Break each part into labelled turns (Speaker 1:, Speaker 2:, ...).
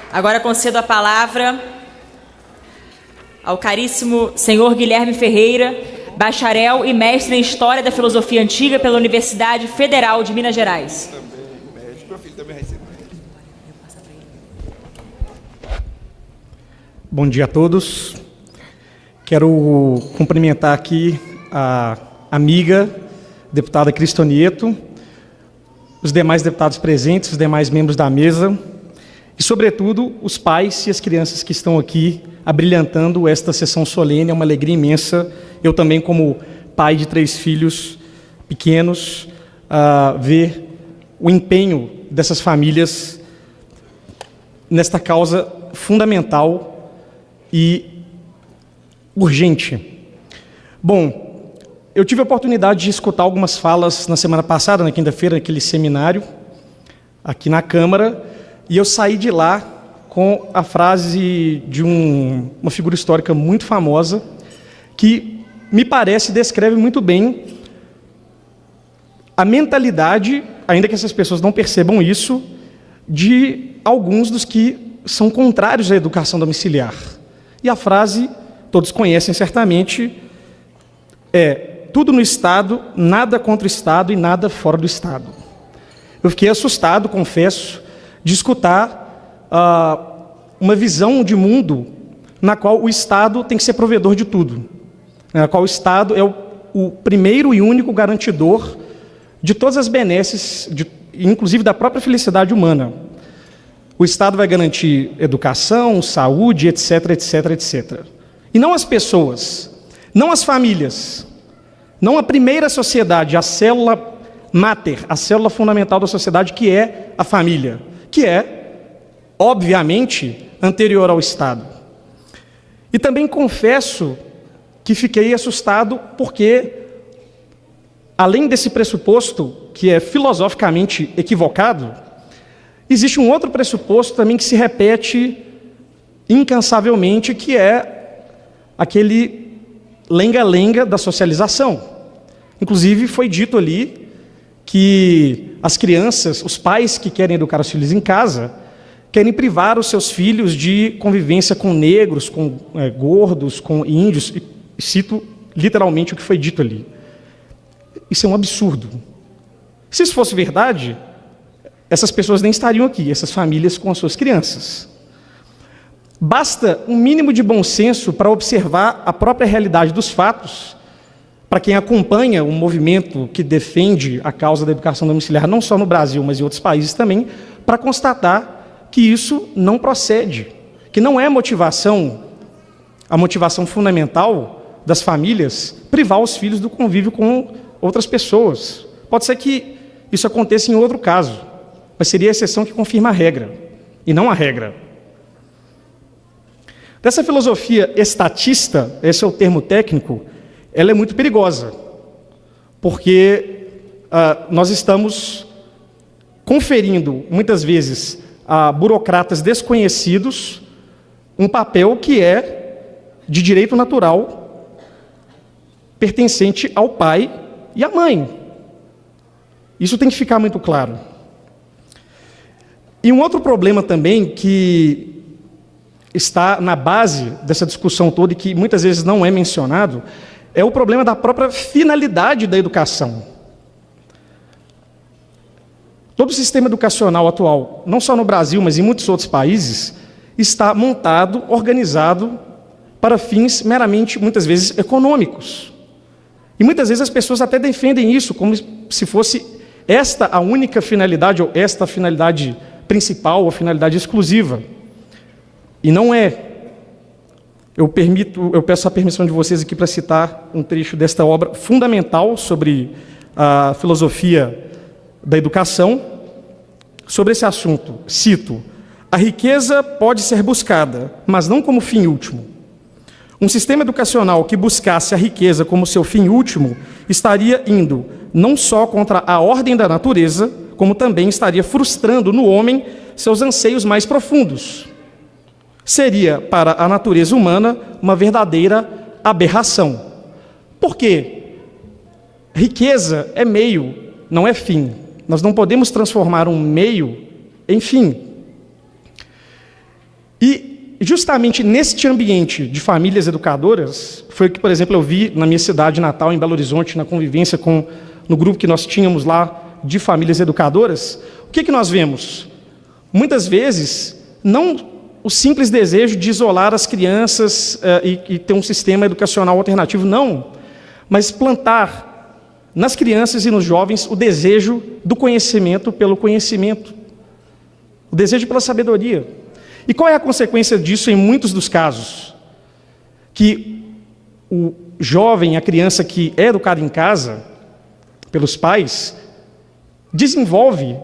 Speaker 1: Agora concedo a palavra ao caríssimo senhor Guilherme Ferreira, bacharel e mestre em História da Filosofia Antiga pela Universidade Federal de Minas Gerais.
Speaker 2: Bom dia a todos. Quero cumprimentar aqui a amiga, deputada Cristonieto, os demais deputados presentes, os demais membros da mesa e, sobretudo, os pais e as crianças que estão aqui abrilhantando esta sessão solene. É uma alegria imensa. Eu também, como pai de 3 filhos pequenos, ver o empenho dessas famílias nesta causa fundamental e urgente. Bom, eu tive a oportunidade de escutar algumas falas na semana passada, na quinta-feira, naquele seminário, aqui na Câmara, e eu saí de lá com a frase de uma figura histórica muito famosa, que me parece descreve muito bem a mentalidade, ainda que essas pessoas não percebam isso, de alguns dos que são contrários à educação domiciliar. E a frase, todos conhecem certamente, é: tudo no Estado, nada contra o Estado e nada fora do Estado. Eu fiquei assustado, confesso, de escutar uma visão de mundo na qual o Estado tem que ser provedor de tudo, na qual o Estado é o primeiro e único garantidor de todas as benesses, inclusive da própria felicidade humana. O Estado vai garantir educação, saúde, etc, etc, etc. E não as pessoas, não as famílias, não a primeira sociedade, a célula máter, a célula fundamental da sociedade, que é a família, que é, obviamente, anterior ao Estado. E também confesso que fiquei assustado porque, além desse pressuposto, que é filosoficamente equivocado, existe um outro pressuposto também que se repete incansavelmente, que é aquele lenga-lenga da socialização. Inclusive, foi dito ali que as crianças, os pais que querem educar os filhos em casa, querem privar os seus filhos de convivência com negros, com gordos, com índios, e cito literalmente o que foi dito ali. Isso é um absurdo. Se isso fosse verdade, essas pessoas nem estariam aqui, essas famílias com as suas crianças. Basta um mínimo de bom senso para observar a própria realidade dos fatos, para quem acompanha um movimento que defende a causa da educação domiciliar, não só no Brasil, mas em outros países também, para constatar que isso não procede, que não é a motivação fundamental das famílias privar os filhos do convívio com outras pessoas. Pode ser que isso aconteça em outro caso, mas seria a exceção que confirma a regra, e não a regra. Dessa filosofia estatista, esse é o termo técnico, ela é muito perigosa, porque nós estamos conferindo, muitas vezes, a burocratas desconhecidos um papel que é de direito natural, pertencente ao pai e à mãe. Isso tem que ficar muito claro. E um outro problema também que está na base dessa discussão toda e que muitas vezes não é mencionado, é o problema da própria finalidade da educação. Todo o sistema educacional atual, não só no Brasil, mas em muitos outros países, está montado, organizado para fins meramente, muitas vezes, econômicos. E muitas vezes as pessoas até defendem isso como se fosse esta a única finalidade, ou esta a finalidade principal, ou a finalidade exclusiva. E não é. Eu peço a permissão de vocês aqui para citar um trecho desta obra fundamental sobre a filosofia da educação, sobre esse assunto. Cito: a riqueza pode ser buscada, mas não como fim último. Um sistema educacional que buscasse a riqueza como seu fim último estaria indo não só contra a ordem da natureza, como também estaria frustrando no homem seus anseios mais profundos. Seria, para a natureza humana, uma verdadeira aberração. Por quê? Riqueza é meio, não é fim. Nós não podemos transformar um meio em fim. E justamente neste ambiente de famílias educadoras, foi o que, por exemplo, eu vi na minha cidade natal, em Belo Horizonte, na convivência no grupo que nós tínhamos lá de famílias educadoras. O que nós vemos? Muitas vezes, não o simples desejo de isolar as crianças e ter um sistema educacional alternativo, não, mas plantar nas crianças e nos jovens o desejo do conhecimento pelo conhecimento, o desejo pela sabedoria. E qual é a consequência disso em muitos dos casos? Que o jovem, a criança que é educada em casa pelos pais, desenvolve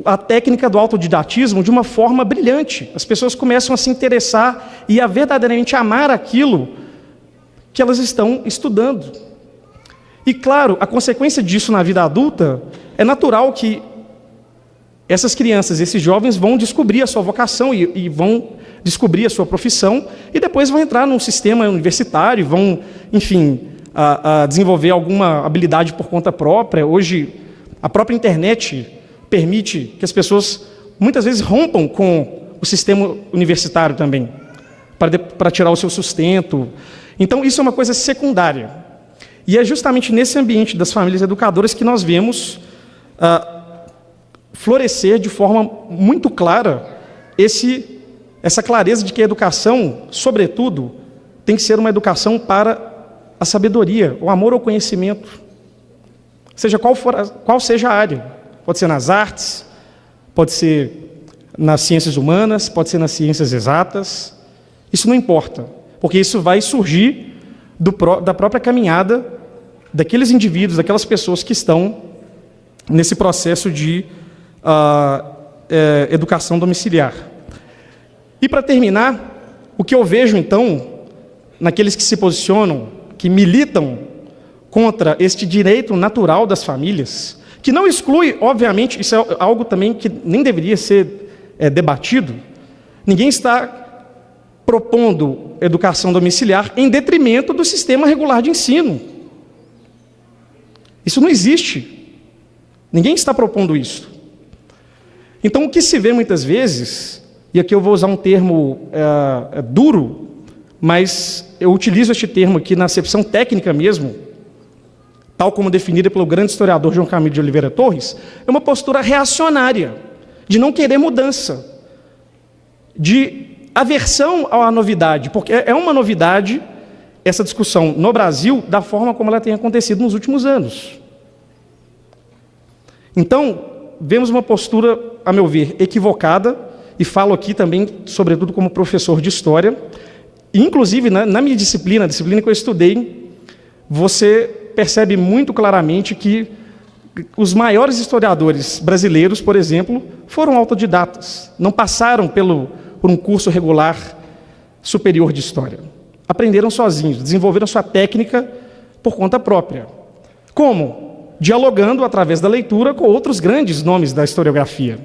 Speaker 2: a técnica do autodidatismo de uma forma brilhante. As pessoas começam a se interessar e a verdadeiramente amar aquilo que elas estão estudando. E claro, a consequência disso na vida adulta é natural que essas crianças, esses jovens vão descobrir a sua vocação e vão descobrir a sua profissão e depois vão entrar num sistema universitário, vão, enfim, a desenvolver alguma habilidade por conta própria. Hoje, a própria internet permite que as pessoas, muitas vezes, rompam com o sistema universitário também, para tirar o seu sustento. Então, isso é uma coisa secundária. E é justamente nesse ambiente das famílias educadoras que nós vemos florescer de forma muito clara essa clareza de que a educação, sobretudo, tem que ser uma educação para a sabedoria, o amor ao conhecimento, seja qual seja a área. Pode ser nas artes, pode ser nas ciências humanas, pode ser nas ciências exatas. Isso não importa, porque isso vai surgir da própria caminhada daqueles indivíduos, daquelas pessoas que estão nesse processo de educação domiciliar. E para terminar, o que eu vejo então, naqueles que se posicionam, que militam contra este direito natural das famílias, que não exclui, obviamente, isso é algo também que nem deveria ser debatido, ninguém está propondo educação domiciliar em detrimento do sistema regular de ensino. Isso não existe. Ninguém está propondo isso. Então, o que se vê muitas vezes, e aqui eu vou usar um termo duro, mas eu utilizo este termo aqui na acepção técnica mesmo, tal como definida pelo grande historiador João Camilo de Oliveira Torres, é uma postura reacionária, de não querer mudança, de aversão à novidade, porque é uma novidade essa discussão no Brasil da forma como ela tem acontecido nos últimos anos. Então, vemos uma postura, a meu ver, equivocada, e falo aqui também, sobretudo como professor de História, inclusive na minha disciplina, a disciplina que eu estudei, você percebe muito claramente que os maiores historiadores brasileiros, por exemplo, foram autodidatas, não passaram por um curso regular superior de História. Aprenderam sozinhos, desenvolveram sua técnica por conta própria. Como? Dialogando através da leitura com outros grandes nomes da historiografia.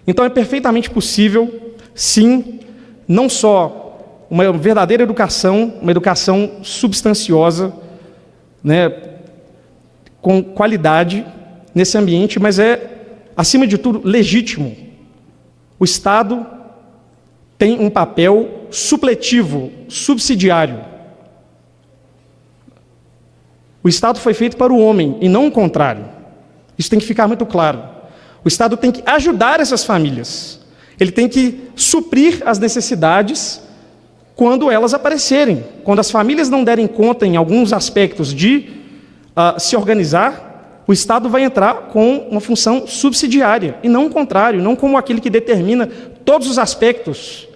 Speaker 2: Então é perfeitamente possível, sim, não só uma verdadeira educação, uma educação substanciosa, né, com qualidade nesse ambiente, mas acima de tudo, legítimo. O Estado tem um papel supletivo, subsidiário. O Estado foi feito para o homem e não o contrário. Isso tem que ficar muito claro. O Estado tem que ajudar essas famílias. Ele tem que suprir as necessidades quando elas aparecerem. Quando as famílias não derem conta, em alguns aspectos, de se organizar, o Estado vai entrar com uma função subsidiária, e não o contrário, não como aquele que determina todos os aspectos.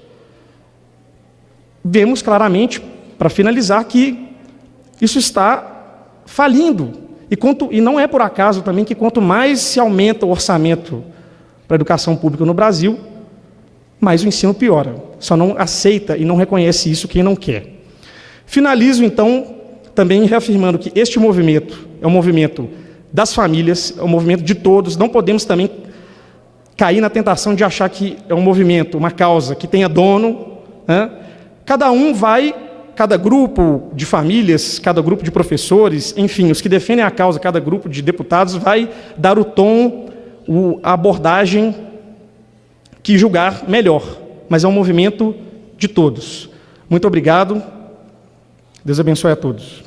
Speaker 2: Vemos claramente, para finalizar, que isso está falindo. E não é por acaso também que quanto mais se aumenta o orçamento para a educação pública no Brasil, mais o ensino piora. Só não aceita e não reconhece isso quem não quer. Finalizo, então, também reafirmando que este movimento é um movimento das famílias, é um movimento de todos. Não podemos também cair na tentação de achar que é um movimento, uma causa que tenha dono, né? Cada grupo de famílias, cada grupo de professores, enfim, os que defendem a causa, cada grupo de deputados vai dar o tom, a abordagem que julgar melhor, mas é um movimento de todos. Muito obrigado. Deus abençoe a todos.